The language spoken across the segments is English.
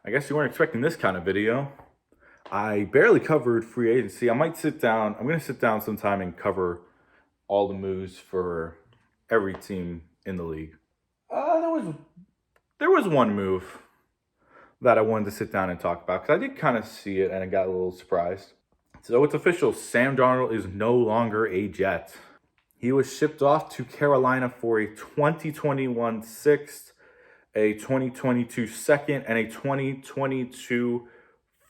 I guess you weren't expecting this kind of video. I barely covered free agency. I'm going to sit down sometime and cover all the moves for every team in the league. There was one move that I wanted to sit down and talk about because I did kind of see it and I got a little surprised. So it's official. Sam Darnold is no longer a Jet. He was shipped off to Carolina for a 2021 sixth, a 2022 second, and a 2022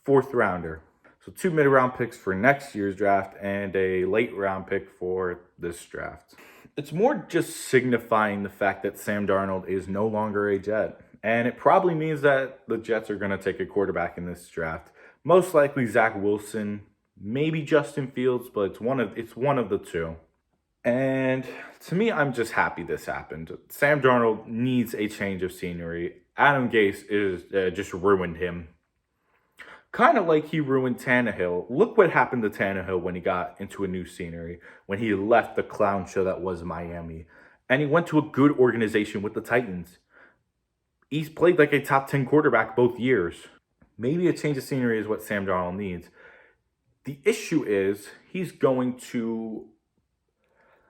fourth rounder. So 2 mid-round picks for next year's draft and a late round pick for this draft. It's more just signifying the fact that Sam Darnold is no longer a Jet. And it probably means that the Jets are going to take a quarterback in this draft. Most likely Zach Wilson, maybe Justin Fields, but it's one of the two. And to me, I'm just happy this happened. Sam Darnold needs a change of scenery. Adam Gase is just ruined him. Kind of like he ruined Tannehill. Look what happened to Tannehill when he got into a new scenery, when he left the clown show that was Miami. And he went to a good organization with the Titans. He's played like a top 10 quarterback both years. Maybe a change of scenery is what Sam Darnold needs. The issue is he's going to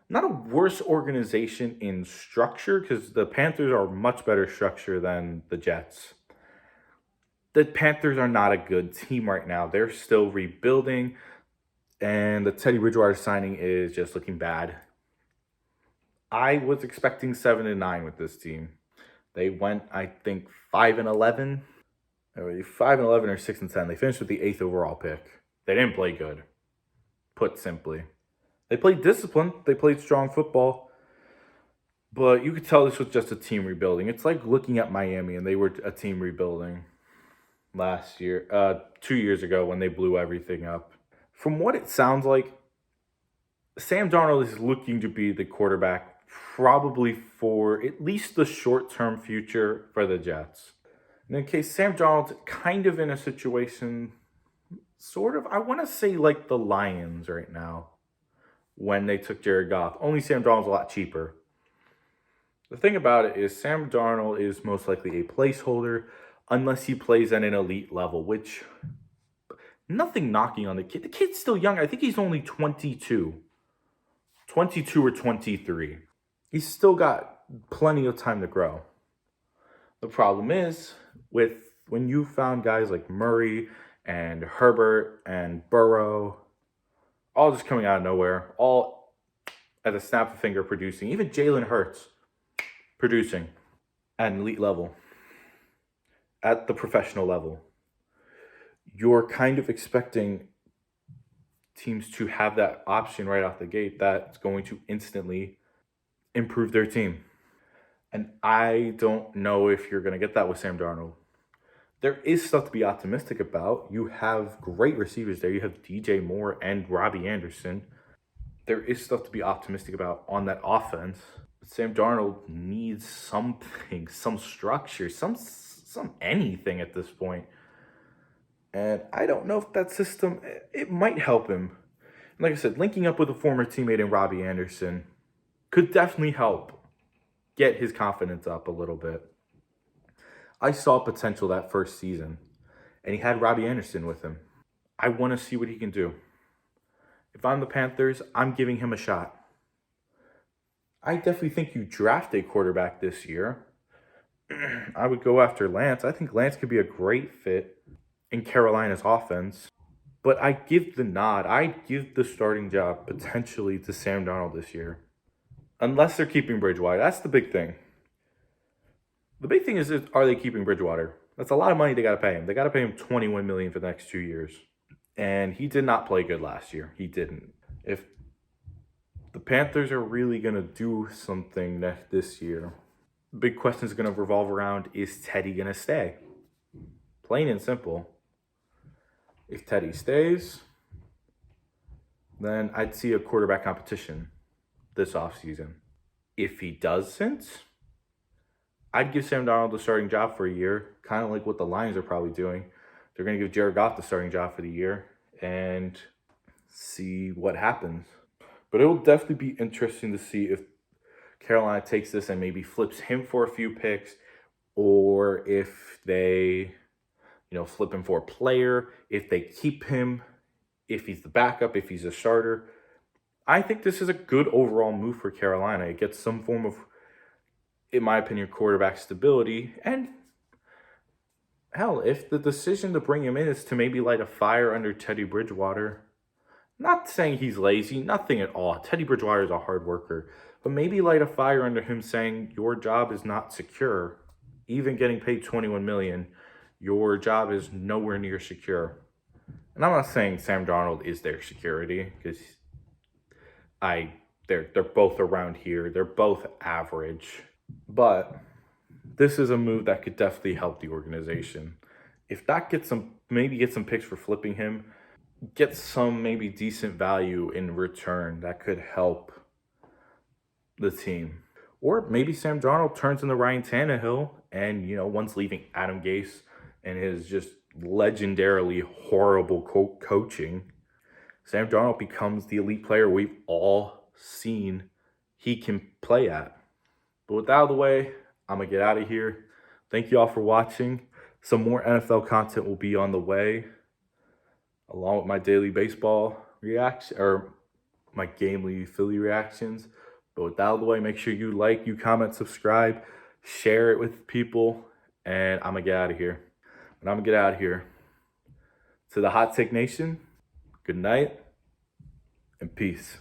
not a worse organization in structure, because the Panthers are much better structure than the Jets. The Panthers are not a good team right now. They're still rebuilding, and the Teddy Bridgewater signing is just looking bad. I was expecting 7-9 with this team. They went, I think, 5-11. 5-11 or 6-10. They finished with the 8th overall pick. They didn't play good, put simply. They played disciplined. They played strong football. But you could tell this was just a team rebuilding. It's like looking at Miami, and they were a team rebuilding last year, 2 years ago when they blew everything up. From what it sounds like, Sam Darnold is looking to be the quarterback probably for at least the short-term future for the Jets. And in case Sam Darnold's kind of in a situation, sort of, I want to say like the Lions right now when they took Jared Goff. Only Sam Darnold's a lot cheaper. The thing about it is Sam Darnold is most likely a placeholder unless he plays at an elite level, which, nothing knocking on the kid. The kid's still young. I think he's only 22 or 23. He's still got plenty of time to grow. The problem is when you found guys like Murray and Herbert and Burrow, all just coming out of nowhere, all at a snap of a finger producing, even Jalen Hurts producing at an elite level, at the professional level. You're kind of expecting teams to have that option right off the gate that's going to instantly improve their team. And I don't know if you're going to get that with Sam Darnold. There is stuff to be optimistic about. You have great receivers there. You have DJ Moore and Robbie Anderson. There is stuff to be optimistic about on that offense. But Sam Darnold needs something, some structure, some anything at this point. And I don't know if that system, it might help him. Like I said, linking up with a former teammate in Robbie Anderson could definitely help get his confidence up a little bit. I saw potential that first season, and he had Robbie Anderson with him. I want to see what he can do. If I'm the Panthers, I'm giving him a shot. I definitely think you draft a quarterback this year. I would go after Lance. I think Lance could be a great fit in Carolina's offense. But I give the nod. I give the starting job potentially to Sam Darnold this year. Unless they're keeping Bridgewater. That's the big thing. The big thing is, are they keeping Bridgewater? That's a lot of money they got to pay him. They got to pay him $21 million for the next 2 years. And he did not play good last year. He didn't. If the Panthers are really going to do something this year, the big question is going to revolve around, is Teddy going to stay? Plain and simple. If Teddy stays, then I'd see a quarterback competition this offseason. If he doesn't, I'd give Sam Darnold the starting job for a year, kind of like what the Lions are probably doing. They're going to give Jared Goff the starting job for the year and see what happens. But it will definitely be interesting to see if Carolina takes this and maybe flips him for a few picks, or if they flip him for a player, if they keep him, if he's the backup, if he's a starter. I think this is a good overall move for Carolina. It gets some form of, in my opinion, quarterback stability. And hell, if the decision to bring him in is to maybe light a fire under Teddy Bridgewater, not saying he's lazy, nothing at all. Teddy Bridgewater is a hard worker. But maybe light a fire under him saying your job is not secure. Even getting paid $21 million, your job is nowhere near secure. And I'm not saying Sam Darnold is their security, because they're both around here. They're both average. But this is a move that could definitely help the organization. If that gets some picks for flipping him, get some maybe decent value in return, that could help the team. Or maybe Sam Darnold turns into Ryan Tannehill and, once leaving Adam Gase and his just legendarily horrible coaching, Sam Darnold becomes the elite player we've all seen he can play at. But with that out of the way, I'm going to get out of here. Thank you all for watching. Some more NFL content will be on the way, along with my daily baseball reaction, or my gamely Philly reactions. But with that out of the way, make sure you like, you comment, subscribe, share it with people, and I'm going to get out of here. And I'm going to get out of here. To the Hot Take Nation, good night and peace.